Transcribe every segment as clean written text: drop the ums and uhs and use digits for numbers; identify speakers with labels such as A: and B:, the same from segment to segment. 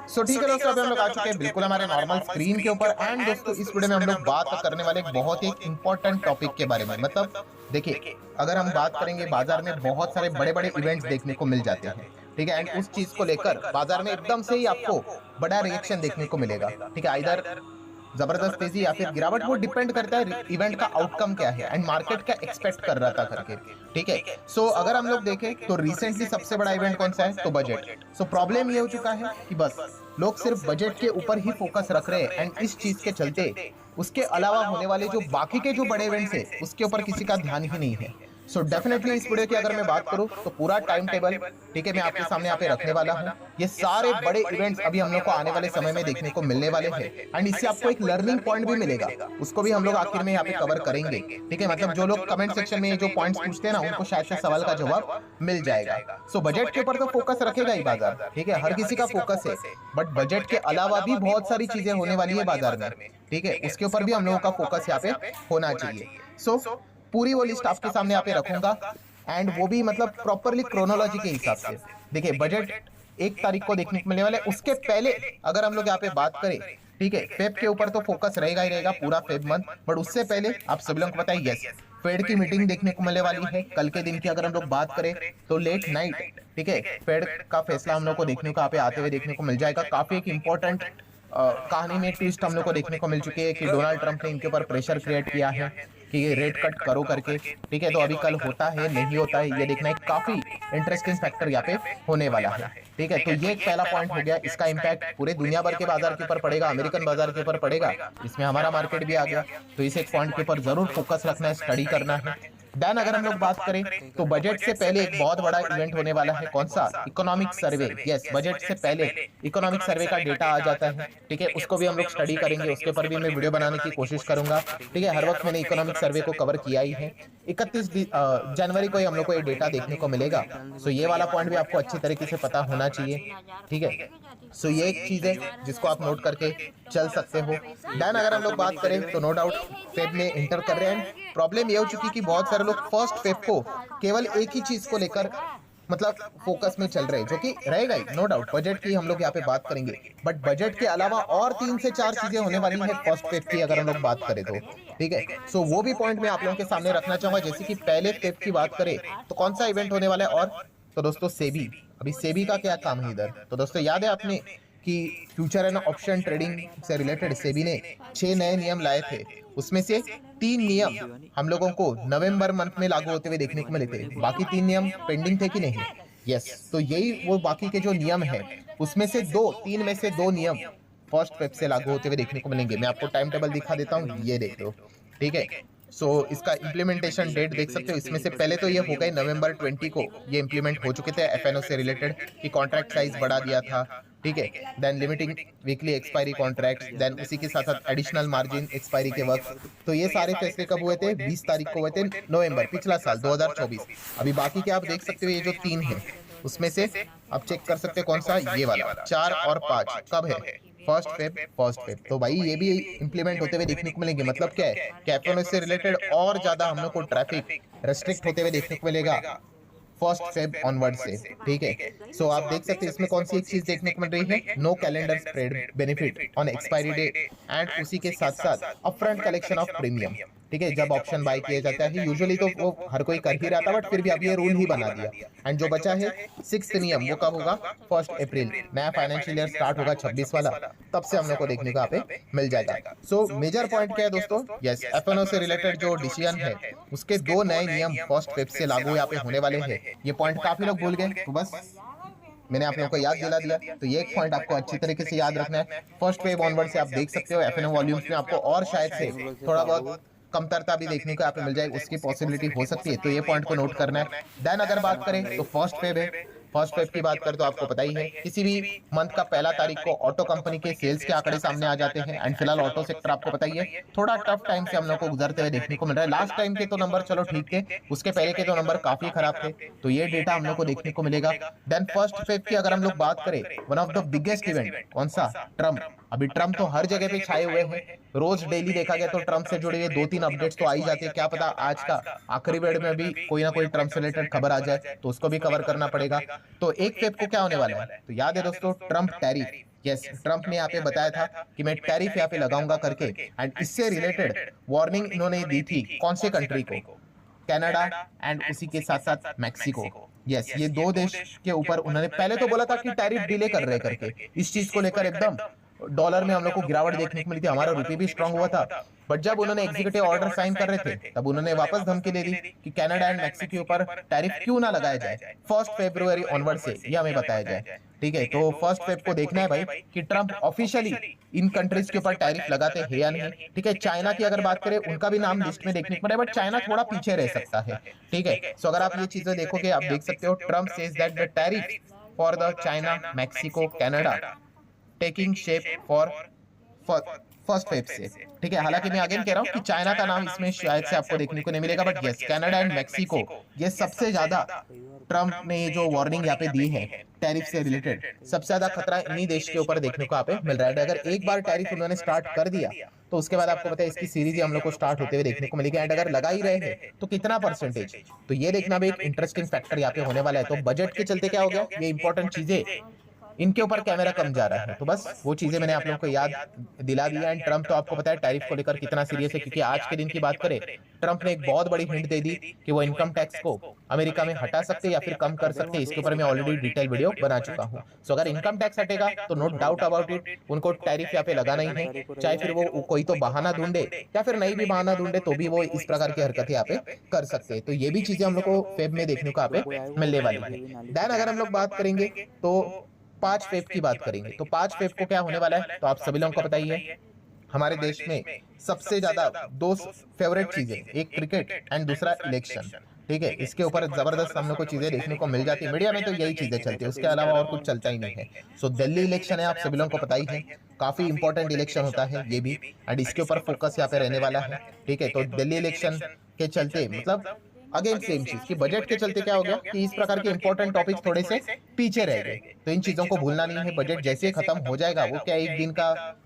A: ठीक है दोस्तों, अभी हम लोग आ चुके हैं बिल्कुल हमारे नॉर्मल स्क्रीन के ऊपर। एंड दोस्तों इस वीडियो में हम लोग बात करने वाले एक बहुत ही इंपॉर्टेंट टॉपिक के बारे में। मतलब देखिए, अगर हम बात करेंगे, बाजार में बहुत सारे बड़े बड़े इवेंट्स देखने को मिल जाते हैं, ठीक है। एंड उस चीज को लेकर बाजार में एकदम से ही आपको बड़ा रिएक्शन देखने को मिलेगा, ठीक है। इधर जबरदस्त तेजी या फिर गिरावट, वो डिपेंड करता है इवेंट का आउटकम क्या है एंड मार्केट क्या एक्सपेक्ट कर रहा था करके, ठीक है। अगर हम लोग देखें तो रिसेंटली सबसे बड़ा इवेंट कौन सा है, तो बजट। प्रॉब्लम ये हो चुका है कि बस लोग सिर्फ बजट के ऊपर ही फोकस रख रहे हैं। एंड इस चीज के चलते उसके अलावा होने वाले जो बाकी के जो बड़े इवेंट्स है उसके ऊपर किसी का ध्यान ही नहीं है। डेफिनेटली इस वीडियो की अगर मैं बात करूं तो पूरा टाइम टेबल, ठीक है, मैं आपके सामने यहाँ पे रखने वाला हूँ। ये सारे बड़े इवेंट्स अभी हम लोग को आने वाले समय में देखने को मिलने वाले हैं। एंड इससे आपको एक लर्निंग पॉइंट भी मिलेगा, उसको भी हम लोग आखिर में यहाँ पे कवर करेंगे, ठीक है। मतलब जो लोग कमेंट सेक्शन में जो पॉइंट्स पूछते हैं ना, उनको शायद से सवाल का जवाब मिल जाएगा। बजट के ऊपर तो फोकस रखेगा ही बाजार, ठीक है, हर किसी का फोकस है। बट बजट के अलावा भी बहुत सारी चीजें होने वाली है बाजार में, ठीक है, उसके ऊपर भी हम लोगों का फोकस यहाँ पे होना चाहिए। पूरी वो लिस्ट आपके सामने यहाँ पे रखूंगा। एंड वो भी मतलब प्रॉपरली क्रोनोलॉजी के हिसाब से। देखिए, बजट 1 तारीख को देखने को मिलने वाला है। उसके पहले अगर हम लोग यहाँ पे बात करें, ठीक है, फेब के ऊपर तो फोकस रहेगा ही रहेगा पूरा फेब मंथ। बट उससे पहले आप सभी लोगों को पता है, यस, फेड की मीटिंग देखने को मिलने वाली है कल के दिन की। अगर हम लोग बात करें तो लेट नाइट, ठीक है, फेड का फैसला हम लोग को देखने को यहाँ पे आते हुए देखने को मिल जाएगा। काफी एक इंपॉर्टेंट कहानी में ट्विस्ट हम लोग को देखने को मिल चुकी है कि डोनाल्ड ट्रंप ने इनके ऊपर प्रेशर क्रिएट किया है कि ये रेट कट करो करके, ठीक है। तो अभी कल होता है नहीं होता है ये देखना एक काफी इंटरेस्टिंग फैक्टर यहाँ पे होने वाला है, ठीक है। तो ये एक पहला पॉइंट हो गया। इसका इम्पैक्ट पूरे दुनिया भर के बाजार के ऊपर पड़ेगा, अमेरिकन बाजार के ऊपर पड़ेगा, इसमें हमारा मार्केट भी आ गया। तो इस एक पॉइंट के ऊपर जरूर फोकस रखना है, स्टडी करना है। देन अगर हम लोग बात करें तो बजट से पहले एक बहुत बड़ा इवेंट होने वाला है, कौन सा, इकोनॉमिक सर्वे। यस, बजट से पहले इकोनॉमिक सर्वे का डेटा आ जाता है, ठीक है, उसको भी हम लोग स्टडी करेंगे, उसके ऊपर भी मैं वीडियो बनाने की कोशिश करूंगा, ठीक है। हर वक्त मैंने इकोनॉमिक सर्वे को कवर किया ही है। 31 जनवरी को ही हम लोग को ये डेटा देखने को मिलेगा। ये वाला पॉइंट भी आपको अच्छी तरीके से पता होना चाहिए, ठीक है। ये एक चीज है जिसको आप नोट करके चल सकते हो। देन अगर हम लोग बात करें तो नो डाउट फेब में इंटर कर रहे हैं। प्रॉब्लम ये हो चुकी कि बहुत सारे लोग फर्स्ट फेब को केवल एक ही चीज को लेकर मतलब फोकस में चल रहे हैं, जो कि रहेगा ही नो डाउट। बजट की हम लोग यहाँ पे बात करेंगे, बट बजट के अलावा और 3 से 4 चीजें होने वाली है फर्स्ट फेब की अगर हम लोग बात करें तो, ठीक है। वो भी पॉइंट मैं आप लोगों के सामने रखना चाहूंगा। जैसे कि पहले फेब की बात करें तो कौन सा इवेंट होने वाला है, और तो दोस्तों सेबी। अभी सेबी का क्या काम है इधर, तो दोस्तों याद है आपने कि फ्यूचर एंड ऑप्शन ट्रेडिंग से रिलेटेड सेबी ने 6 नए नियम लाए थे। उसमें से 3 नियम हम लोगों को नवंबर मंथ में लागू होते हुए देखने को मिले थे, बाकी 3 नियम पेंडिंग थे कि नहीं। यस, तो यही वो बाकी के जो नियम है उसमें से 3 में से 2 नियम फर्स्ट फेब से लागू होते हुए देखने को मिलेंगे। मैं आपको टाइम टेबल दिखा देता हूँ, ये देख लो, ठीक है। इसका इम्प्लीमेंटेशन डेट देख सकते हो। इसमें से पहले तो ये हो गए नवंबर 20 को ये इम्प्लीमेंट हो चुके थे एफएनओ से रिलेटेड, कि कॉन्ट्रैक्ट साइज बढ़ा दिया था, ठीक है। Then limiting weekly expiry contract, then उसी के साथ साथ एडिशनल मार्जिन एक्सपायरी के वक्त। तो ये सारे फैसले कब हुए थे, 20 तारीख को हुए थे नवंबर पिछला साल 2024। अभी बाकी के आप देख सकते हो, ये जो 3 है उसमें से आप चेक कर सकते हो कौन सा, ये वाला 4 और 5 कब है, फर्स्ट फेब। तो भाई ये भी इंप्लीमेंट होते हुए देखने को मिलेंगे। मतलब क्या है, कैफेनो से रिलेटेड और ज्यादा हम लोग को ट्रैफिक रेस्ट्रिक्ट होते हुए देखने को मिलेगा फर्स्ट फेब ऑनवर्ड से, ठीक है। आप देख सकते हैं इसमें कौन सी एक चीज देखने को मिल रही है, no calendar spread benefit on expiry date, and उसी के साथ साथ अपफ्रंट कलेक्शन ऑफ प्रीमियम, ठीक है। जब ऑप्शन बाय किया जाता है, यूजुअली तो वो हर कोई कर ही रहा था, बट फिर भी अब ये रूल ही बना दिया। एंड जो बचा है 6th नियम, वो कब होगा, 1 अप्रैल, नया फाइनेंशियल ईयर स्टार्ट होगा 26 वाला, तब से हम लोग को देखने को यहाँ पे मिल जाएगा। मेजर पॉइंट क्या है दोस्तों, यस, एफएनओ से रिलेटेड जो डिसीजन है उसके 2 नए नियम फर्स्ट फेब से लागू यहाँ पे होने वाले हैं। ये पॉइंट काफी लोग भूल गए, तो बस मैंने आप लोगों को याद दिला दिया। तो ये एक पॉइंट आपको अच्छी तरीके से याद रखना है। फर्स्ट वेव ऑनवर्ड से आप देख सकते हो एफएनओ वॉल्यूम्स में आपको और शायद से थोड़ा बहुत कमतरता भी देखने को यहाँ पे मिल जाए, उसकी पॉसिबिलिटी हो सकती है। तो ये पॉइंट को नोट करना है। देन अगर बात करें तो फर्स्ट वेव है, फर्स्ट वेव की बात करें तो आपको पता ही है किसी भी मंथ का पहला तारीख को ऑटो कंपनी के सेल्स के आंकड़े सामने आ जाते हैं। एंड फिलहाल ऑटो सेक्टर आपको पता ही है थोड़ा टफ टाइम से हम लोग को गुजरते हुए देखने को मिल रहा है। लास्ट टाइम के तो नंबर चलो ठीक थे, उसके पहले के तो नंबर काफी खराब थे, तो ये डेटा हम लोग को देखने को मिलेगा। देन फर्स्ट फेब की अगर हम लोग बात करें, one of the biggest event कौन सा, ट्रम्प। अभी ट्रम्प तो हर जगह पे छाए हुए हैं, रोज डेली देखा गया तो ट्रम्प से जुड़े हुए 2-3 अपडेट्स तो आ ही जाते हैं। क्या पता आज का आखिरी वीडियो में भी कोई ना कोई ट्रम्प से रिलेटेड खबर आ जाए, तो उसको भी कवर करना पड़ेगा। तो 1 फेब को क्या होने वाला है, तो याद है दोस्तों, ट्रम्प टैरिफ। यस, ट्रंप ने यहाँ पे बताया था कि मैं टैरिफ यहाँ पे लगाऊंगा करके, एंड इससे रिलेटेड वार्निंग इन्होंने दी थी कौन से कंट्री को, कनाडा एंड उसी के साथ साथ मैक्सिको। यस, ये दो देश के ऊपर उन्होंने पहले तो बोला था कि टैरिफ डिले कर रहे करके, इस चीज को लेकर एकदम डॉलर में हम लोग को गिरावट देखने को मिली थी, हमारा रुपये भी स्ट्रांग हुआ था। बट जब उन्होंने एग्जीक्यूटिव ऑर्डर साइन कर रहे थे तब उन्होंने वापस धमकी दे दी कि कनाडा एंड मैक्सिको के ऊपर टैरिफ क्यों ना लगाया जाए 1 फरवरी ऑनवर्ड से, ये हमें बताया जाए। ठीक है, तो 1 फरवरी को देखना है भाई कि ट्रंप ऑफिशियली इन कंट्रीज के ऊपर टैरिफ लगाते हैं या नहीं। ठीक है, चाइना की अगर बात करें उनका भी नाम लिस्ट में देखने को मिले, बट चाइना थोड़ा पीछे रह सकता है। ठीक है, सो अगर आप ये चीजें देखोगे आप देख सकते हो Trump says that the tariff for the China Mexico Canada taking shape for 1 फरवरी से। ठीक है, हालांकि मैं अगेन कह रहा हूं कि चाइना का नाम इसमें शायद से आपको देखने को नहीं मिलेगा, but yes, Canada and Mexico ये सबसे ज्यादा ट्रंप ने जो वार्निंग यहाँ पे दी है टैरिफ से रिलेटेड, सबसे ज्यादा खतरा इन्हीं देश के ऊपर देखने को यहाँ पे मिल रहा है। अगर एक बार टैरिफ उन्होंने स्टार्ट कर दिया तो उसके बाद आपको पता है इसकी सीरीज हम लोग को स्टार्ट होते हुए देखने को मिलेगी, एंड अगर लगा ही रहे हैं तो कितना परसेंटेज, तो ये देखना भी एक इंटरेस्टिंग फैक्टर यहाँ पे होने वाला है। तो बजट के चलते क्या हो गया, ये इंपॉर्टेंट चीजें इनके ऊपर कैमरा कम जा रहा है, तो बस वो चीजें मैंने आप लोगों को याद दिला दिया। एंड ट्रंप तो आपको पता है टैरिफ को लेकर कितना सीरियस है, क्योंकि आज के दिन की बात करें ट्रंप ने एक बहुत बड़ी हिंट दे दी कि वो इनकम टैक्स को अमेरिका में हटा सकते या फिर कम कर सकते। इसके ऊपर मैं ऑलरेडी डिटेल वीडियो बना चुका हूँ। सो अगर इनकम टैक्स हटेगा तो नो डाउट अबाउट इट उनको टैरिफ यहाँ पे लगाना ही है, चाहे फिर वो कोई तो बहाना ढूंढे या फिर नहीं भी बहाना ढूंढे तो भी वो इस प्रकार की हरकतें यहाँ पे कर सकते हैं। तो ये भी चीजें हम लोग को फेब में देखने को यहाँ पे मिलने वाली है। देन अगर हम लोग बात करेंगे तो 5 फेब की बात करेंगे, तो 5 फेब को क्या होने वाला है, तो आप सभी लोगों को बताइए हमारे देश में सबसे ज्यादा 2 फेवरेट चीजें, एक क्रिकेट एंड दूसरा इलेक्शन। ठीक है, इसके ऊपर जबरदस्त हम लोग को चीजें देखने को मिल जाती है, मीडिया में तो यही चीजें चलती है, उसके अलावा और कुछ चलता ही नहीं है। सो दिल्ली इलेक्शन है, आप सभी लोगों को पता ही है, काफी इंपॉर्टेंट इलेक्शन होता है ये भी, एंड इसके ऊपर फोकस यहाँ पे रहने वाला है। ठीक है, तो दिल्ली इलेक्शन के चलते मतलब अगेन सेम चीज कि बजट के चलते क्या हो गया कि इस प्रकार के इंपॉर्टेंट टॉपिक थोड़े से पीछे रह गए, तो इन चीजों को भूलना नहीं है। बजट जैसे खत्म हो जाएगा, वो क्या एक दिन का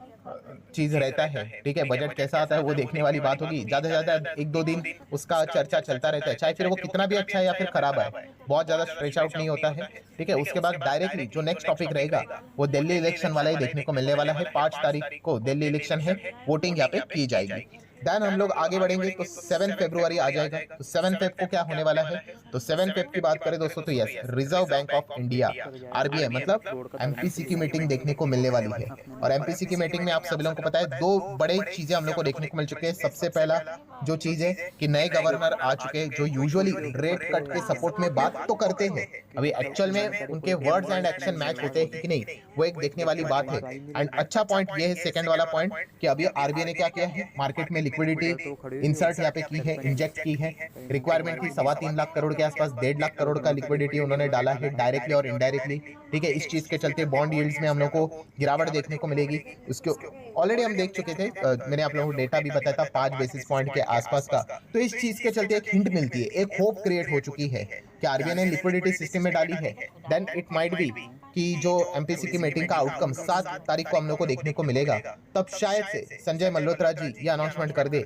A: चीज रहता है। ठीक है, बजट कैसा आता है वो देखने वाली बात होगी, ज्यादा से ज्यादा 1-2 दिन उसका चर्चा चलता रहता है, चाहे फिर वो कितना भी अच्छा है या फिर खराब है, बहुत ज्यादा स्ट्रेच आउट नहीं होता है। ठीक है, उसके बाद डायरेक्टली जो नेक्स्ट टॉपिक रहेगा वो दिल्ली इलेक्शन वाला ही देखने को मिलने वाला है। 5 तारीख को दिल्ली इलेक्शन है, वोटिंग यहाँ पे की जाएगी। देन हम लोग आगे बढ़ेंगे तो 7 फरवरी आ जाएगा, तो 7 फरवरी को क्या होने वाला है, तो 7 फरवरी की बात करें दोस्तों तो yes, reserve bank of India RBI मतलब एमपीसी की मीटिंग देखने को मिलने वाली है। और एमपीसी की मीटिंग में आप सभी लोगों को पता है 2 बड़े चीजें हम लोग को देखने को मिल चुके हैं। सबसे पहला जो चीज है कि नए गवर्नर आ चुके हैं जो यूजुअली रेट कट के सपोर्ट में बात तो करते हैं, अभी एक्चुअल में उनके वर्ड्स एंड एक्शन मैच होते हैं कि नहीं, वो एक देखने वाली बात है। एंड अच्छा पॉइंट ये है, सेकंड वाला पॉइंट, कि अभी आरबीआई ने क्या किया है, मार्केट में लिक्विडिटी इंसर्ट यहाँ पे की है, इंजेक्ट की है। रिक्वायरमेंट की 3.25 लाख करोड़ के आसपास 1.5 लाख करोड़ का लिक्विडिटी उन्होंने डाला है डायरेक्टली और इनडायरेक्टली। ठीक है, इस चीज के चलते बॉन्ड यील्ड्स में हम लोग को गिरावट देखने को मिलेगी। उसके ऑलरेडी हम देख चुके थे, मैंने आप लोगों को डेटा भी बताया था 5 बेसिस पॉइंट के आसपास का। तो इस चीज के चलते एक हिंट मिलती है, एक होप क्रिएट हो चुकी है कि आरबीआई ने लिक्विडिटी सिस्टम में डाली है। देन इट माइट बी कि जो एमपीसी की मीटिंग का आउटकम 7 तारीख को हम लोग को देखने को मिलेगा, तब शायद से संजय मल्होत्रा जी ये अनाउंसमेंट कर दे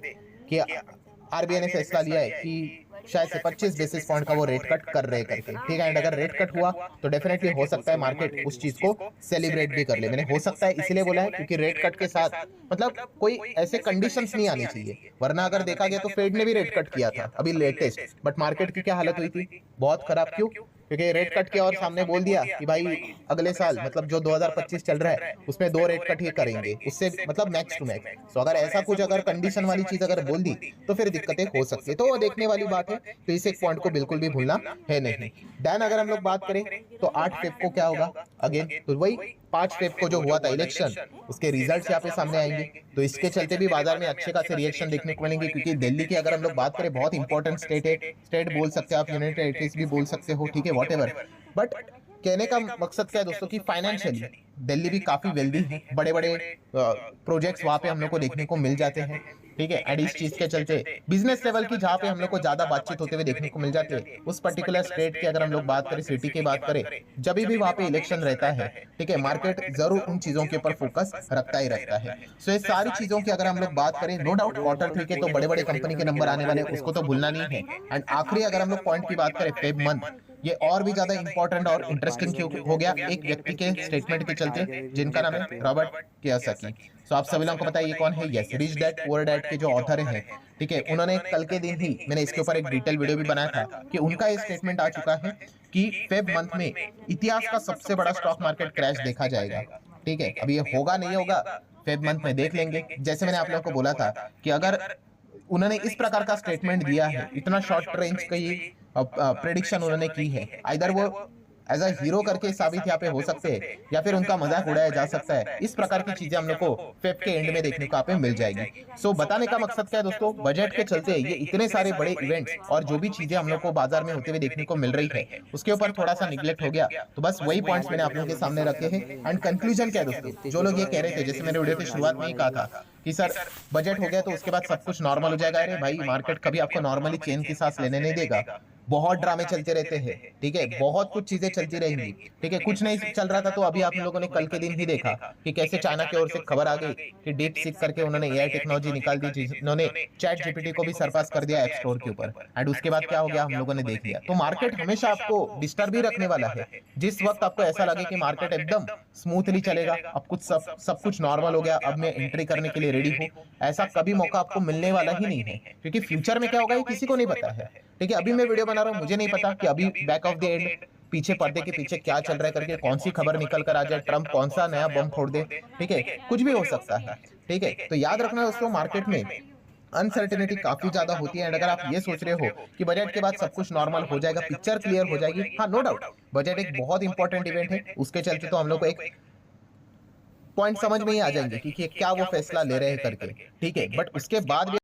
A: कि आरबीआई ने फैसला लिया है कि शायद से 25 बेसिस पॉइंट का वो रेट कट कर रहे करके। ठीक है, एंड अगर रेट कट हुआ तो डेफिनेटली हो सकता है मार्केट उस चीज को सेलिब्रेट भी कर ले। मैंने हो सकता है इसलिए बोला है क्योंकि रेट कट के साथ मतलब कोई ऐसे कंडीशंस नहीं आनी चाहिए, वरना अगर देखा गया तो फेड ने भी रेट कट किया था अभी लेटेस्ट, बट मार्केट की क्या हालत हुई थी, बहुत खराब। क्यों? क्योंकि रेट कट के और सामने बोल दिया कि भाई अगले साल मतलब जो 2025 चल रहा है उसमें 2 रेट कट ही करेंगे, उससे मतलब मैक्स टू मैक्स। तो अगर ऐसा कुछ अगर कंडीशन वाली चीज अगर बोल दी तो फिर दिक्कतें हो सकती है, तो वो देखने वाली बात है। तो इस एक पॉइंट को बिल्कुल भी भूलना है नहीं। देन अगर हम लोग बात करें तो 8 फेब को क्या होगा, अगेन तो वही 5 फेब को जो हुआ था इलेक्शन, उसके रिजल्ट्स यहाँ पे सामने आएंगे, तो इसके चलते भी बाजार में अच्छे खासे रिएक्शन देखने को मिलेंगे। क्योंकि दिल्ली की अगर हम लोग बात करें बहुत इंपॉर्टेंट स्टेट है, स्टेट बोल सकते हैं आप, यूनाइटेड टेरिटरीज भी बोल सकते हो, ठीक है, व्हाटएवर। बट कहने का मकसद क्या है दोस्तों कि फाइनेंशियली दिल्ली भी काफी वेल्दी है, बड़े बड़े प्रोजेक्ट्स वहां पे हम लोग को देखने को मिल जाते हैं। ठीक है, एंड इस चीज के चलते बिजनेस लेवल की जहां पे हम लोग को ज्यादा बातचीत होते हुए देखने को मिल जाती है, उस पर्टिकुलर स्टेट की अगर हम लोग बात करें, सिटी की बात करें, जब भी वहां पे इलेक्शन रहता है, ठीक है, मार्केट जरूर उन चीजों के ऊपर फोकस रखता ही रहता है। सो ये सारी चीजों की अगर हम लोग बात करें, नो डाउट Q3 के तो बड़े बड़े कंपनी के नंबर आने वाले, उसको तो भूलना नहीं है। एंड आखिरी अगर हम लोग पॉइंट की बात करें, फेब मंथ ये और भी ज्यादा इंपॉर्टेंट और इंटरेस्टिंग क्यों हो गया, एक व्यक्ति के स्टेटमेंट के चलते जिनका नाम है रॉबर्ट कियोसाकी। सो आप सभी लोगों को पता है ये कौन है, yes, rich dad poor dad के जो ऑथर हैं, ठीक है। उन्होंने कल के दिन ही, मैंने इसके ऊपर एक डिटेल वीडियो भी बनाया था कि उनका ये स्टेटमेंट आ चुका है कि फेब मंथ में इतिहास का सबसे बड़ा स्टॉक मार्केट क्रैश देखा जाएगा, ठीक है। अभी ये होगा नहीं होगा फेब मंथ में देख लेंगे। जैसे मैंने आप लोगों को बोला था कि अगर उन्होंने इस प्रकार का स्टेटमेंट दिया है, इतना शॉर्ट रेंज का ये प्रेडिक्शन उन्होंने की है, आइदर वो एज अ हीरो करके साबित यहाँ पे हो सकते हैं या फिर उनका मजाक उड़ाया जा सकता है। इस प्रकार की चीजें हम लोग को फेब के एंड में देखने को यहाँ पे मिल जाएगी। सो बताने का मकसद क्या है दोस्तों, बजट के चलते ये इतने सारे बड़े इवेंट्स और जो भी चीजें हम लोग को बाजार में होते हुए देखने को मिल रही है उसके ऊपर थोड़ा सा निगलेक्ट हो गया। तो बस वही पॉइंट्स मैंने आप लोगों के सामने रखे हैं। एंड कंक्लूजन क्या है दोस्तों, जो लोग ये कह रहे थे, जैसे मैंने वीडियो की शुरुआत में ही कहा था कि सर बजट हो गया तो उसके बाद सब कुछ नॉर्मल हो जाएगा, अरे भाई मार्केट कभी आपको नॉर्मली चेन की सांस लेने नहीं देगा, बहुत ड्रामे चलते रहते हैं, ठीक है, बहुत कुछ चीजें चलती रहेंगी, ठीक है। कुछ नहीं चल रहा था तो अभी आप लोगों ने कल के दिन ही देखा कि कैसे चाइना की ओर से खबर आ गई कि डीप सीक करके उन्होंने एआई टेक्नोलॉजी निकाल दी, जिन्होंने चैट जीपीटी को भी सरपास कर दिया ऐप स्टोर के ऊपर। एंड उसके बाद क्या हो गया हम लोगों ने देख लिया। तो मार्केट हमेशा आपको डिस्टर्ब ही रखने वाला है। जिस वक्त आपको ऐसा लगे कि मार्केट एकदम स्मूथली चलेगा, अब कुछ सब कुछ नॉर्मल हो गया, अब मैं एंट्री करने के लिए रेडी हूँ, ऐसा कभी मौका आपको मिलने वाला ही नहीं है, क्योंकि फ्यूचर में क्या होगा ये किसी को नहीं पता है, ठीक है। अभी मैं वीडियो बना रहा हूँ, मुझे नहीं पता कि अभी बैक ऑफ द एंड पीछे पर्दे के पीछे क्या चल रहा है करके, कौन सी खबर निकल कर आ जाए, ट्रम्प कौन सा नया बम फोड़ दे, ठीक है, कुछ भी हो सकता है, ठीक है। तो याद रखना दोस्तों, मार्केट में अनसर्टेनिटी काफी ज्यादा होती है। एंड अगर आप ये सोच रहे हो कि बजट के बाद सब कुछ नॉर्मल हो जाएगा, पिक्चर क्लियर हो जाएगी, हाँ नो डाउट बजट एक बहुत इंपॉर्टेंट इवेंट है, उसके चलते तो हम लोग को एक पॉइंट समझ में ही आ जाएंगे कि क्या वो फैसला ले रहे हैं करके, ठीक है। बट उसके बाद भी